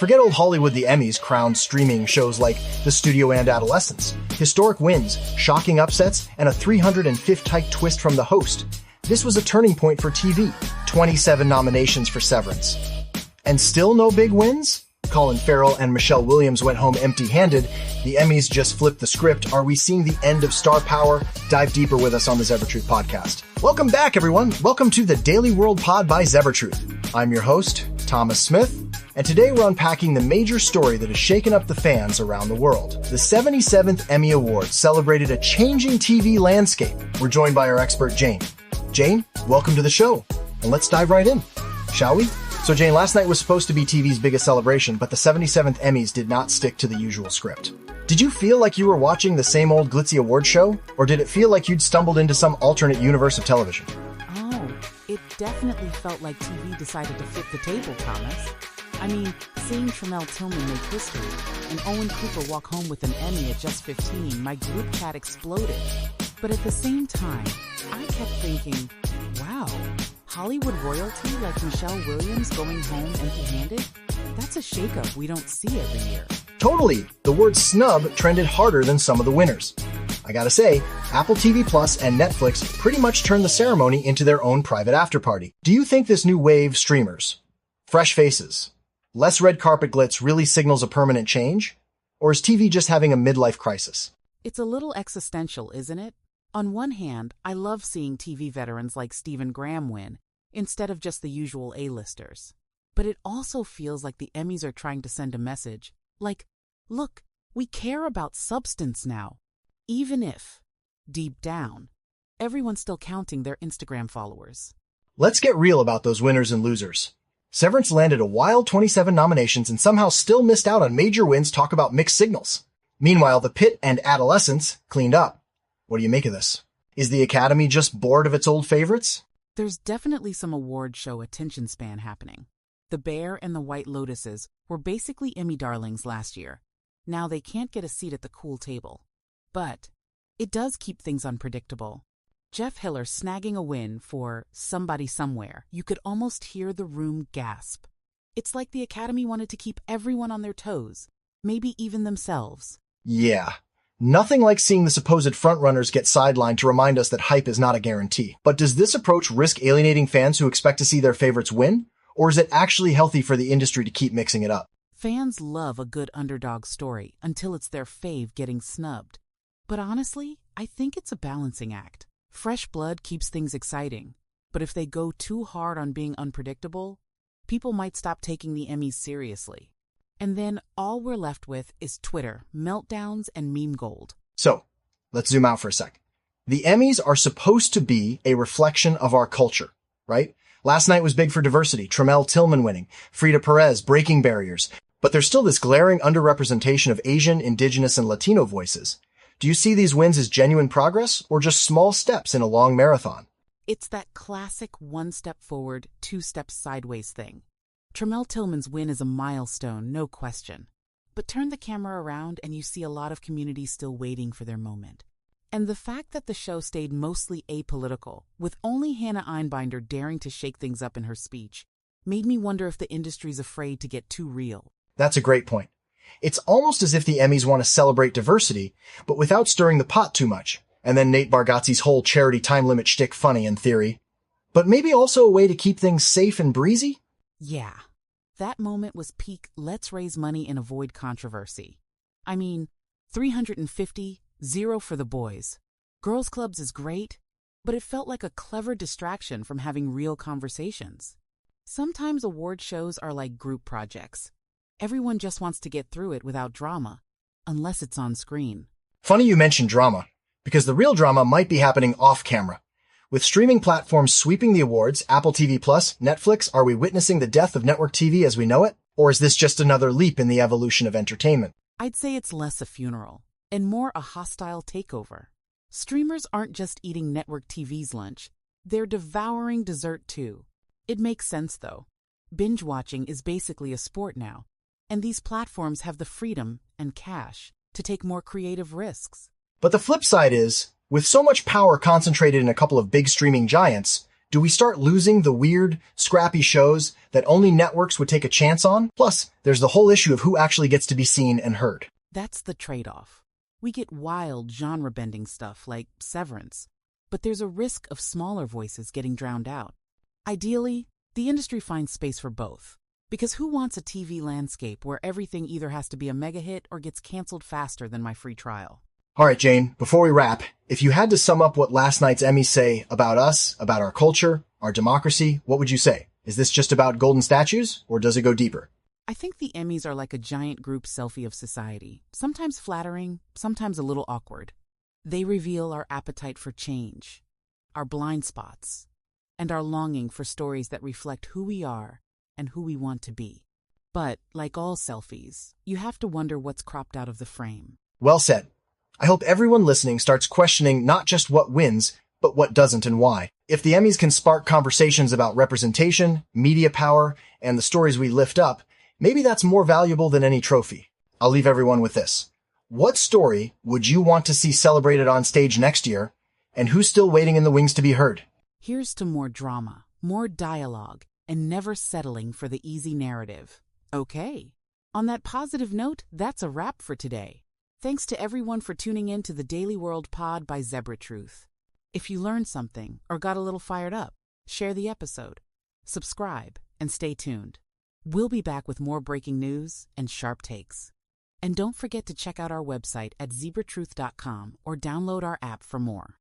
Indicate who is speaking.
Speaker 1: Forget old Hollywood, the Emmys crowned streaming shows like the Studio and Adolescence. Historic wins, shocking upsets, and a 305th type twist from the host. This was a turning point for TV. 27 nominations for Severance. And still no big wins? Colin, Farrell, and Michelle Williams went home empty-handed. The Emmys just flipped the script. Are we seeing the end of star power? Dive deeper with us on the Zebratruth podcast. Welcome back, everyone. Welcome to the Daily World Pod by Zebratruth. I'm your host, Thomas Smith, and today we're unpacking the major story that has shaken up the fans around the world. The 77th Emmy Awards celebrated a changing TV landscape. We're joined by our expert, Jane. Jane, welcome to the show, and let's dive right in, shall we? So Jane, last night was supposed to be TV's biggest celebration, but the 77th Emmys did not stick to the usual script. Did you feel like you were watching the same old glitzy award show, or did it feel like you'd stumbled into some alternate universe of television?
Speaker 2: Oh, it definitely felt like TV decided to flip the table, Thomas. I mean, seeing Tremel Tillman make history and Owen Cooper walk home with an Emmy at just 15, my group chat exploded. But at the same time, I kept thinking, wow, Hollywood royalty like Michelle Williams going home empty-handed? That's a shakeup we don't see every year.
Speaker 1: Totally. The word snub trended harder than some of the winners. I gotta say, Apple TV Plus and Netflix pretty much turned the ceremony into their own private after-party. Do you think this new wave streamers, fresh faces, less red carpet glitz really signals a permanent change? Or is TV just having a midlife crisis?
Speaker 2: It's a little existential, isn't it? On one hand, I love seeing TV veterans like Stephen Graham win, instead of just the usual A-listers. But it also feels like the Emmys are trying to send a message, like, look, we care about substance now. Even if, deep down, everyone's still counting their Instagram followers.
Speaker 1: Let's get real about those winners and losers. Severance landed a wild 27 nominations and somehow still missed out on major wins. Talk about mixed signals. Meanwhile, The Pit and Adolescence cleaned up. What do you make of this? Is the Academy just bored of its old favorites?
Speaker 2: There's definitely some award show attention span happening. The Bear and the White Lotuses were basically Emmy darlings last year. Now they can't get a seat at the cool table. But it does keep things unpredictable. Jeff Hiller snagging a win for Somebody Somewhere. You could almost hear the room gasp. It's like the Academy wanted to keep everyone on their toes, maybe even themselves.
Speaker 1: Yeah. Nothing like seeing the supposed frontrunners get sidelined to remind us that hype is not a guarantee. But does this approach risk alienating fans who expect to see their favorites win? Or is it actually healthy for the industry to keep mixing it up?
Speaker 2: Fans love a good underdog story until it's their fave getting snubbed. But honestly, I think it's a balancing act. Fresh blood keeps things exciting. But if they go too hard on being unpredictable, people might stop taking the Emmys seriously. And then all we're left with is Twitter, meltdowns, and meme gold. So, let's zoom out for a sec. The Emmys are supposed to be a reflection of our culture, right? Last night was big for diversity, Tremel Tillman winning, Frida Perez breaking barriers. But there's still this glaring underrepresentation of Asian, Indigenous, and Latino voices. Do you see these wins as genuine progress or just small steps in a long marathon? It's that classic one step forward, two steps sideways thing. Tremel Tillman's win is a milestone, no question. But turn the camera around and you see a lot of communities still waiting for their moment. And the fact that the show stayed mostly apolitical, with only Hannah Einbinder daring to shake things up in her speech, made me wonder if the industry's afraid to get too real.
Speaker 1: That's a great point. It's almost as if the Emmys want to celebrate diversity, but without stirring the pot too much. And then Nate Bargatze's whole charity time limit shtick funny in theory. But maybe also a way to keep things safe and breezy?
Speaker 2: Yeah, that moment was peak let's raise money and avoid controversy. I mean, 350, 0 for the boys. Girls' clubs is great, but it felt like a clever distraction from having real conversations. Sometimes award shows are like group projects. Everyone just wants to get through it without drama, unless it's on screen.
Speaker 1: Funny you mentioned drama, because the real drama might be happening off camera. With streaming platforms sweeping the awards, Apple TV Plus, Netflix, are we witnessing the death of network TV as we know it? Or is this just another leap in the evolution of entertainment?
Speaker 2: I'd say it's less a funeral, and more a hostile takeover. Streamers aren't just eating network TV's lunch, they're devouring dessert too. It makes sense though. Binge watching is basically a sport now, and these platforms have the freedom and cash to take more creative risks.
Speaker 1: But the flip side is, with so much power concentrated in a couple of big streaming giants, Do we start losing the weird, scrappy shows that only networks would take a chance on? Plus, there's the whole issue of who actually gets to be seen and heard.
Speaker 2: That's the trade-off. We get wild, genre-bending stuff like Severance, but there's a risk of smaller voices getting drowned out. Ideally, the industry finds space for both. Because who wants a TV landscape where everything either has to be a mega hit or gets canceled faster than my free trial?
Speaker 1: All right, Jane, before we wrap, if you had to sum up what last night's Emmys say about us, about our culture, our democracy, what would you say? Is this just about golden statues, or does it go deeper?
Speaker 2: I think the Emmys are like a giant group selfie of society, sometimes flattering, sometimes a little awkward. They reveal our appetite for change, our blind spots, and our longing for stories that reflect who we are and who we want to be. But, like all selfies, you have to wonder what's cropped out of the frame.
Speaker 1: Well said. I hope everyone listening starts questioning not just what wins, but what doesn't and why. If the Emmys can spark conversations about representation, media power, and the stories we lift up, maybe that's more valuable than any trophy. I'll leave everyone with this. What story would you want to see celebrated on stage next year, and who's still waiting in the wings to be heard?
Speaker 2: Here's to more drama, more dialogue, and never settling for the easy narrative. Okay. On that positive note, that's a wrap for today. Thanks to everyone for tuning in to the Daily World Pod by Zebratruth. If you learned something or got a little fired up, share the episode, subscribe, and stay tuned. We'll be back with more breaking news and sharp takes. And don't forget to check out our website at zebratruth.com or download our app for more.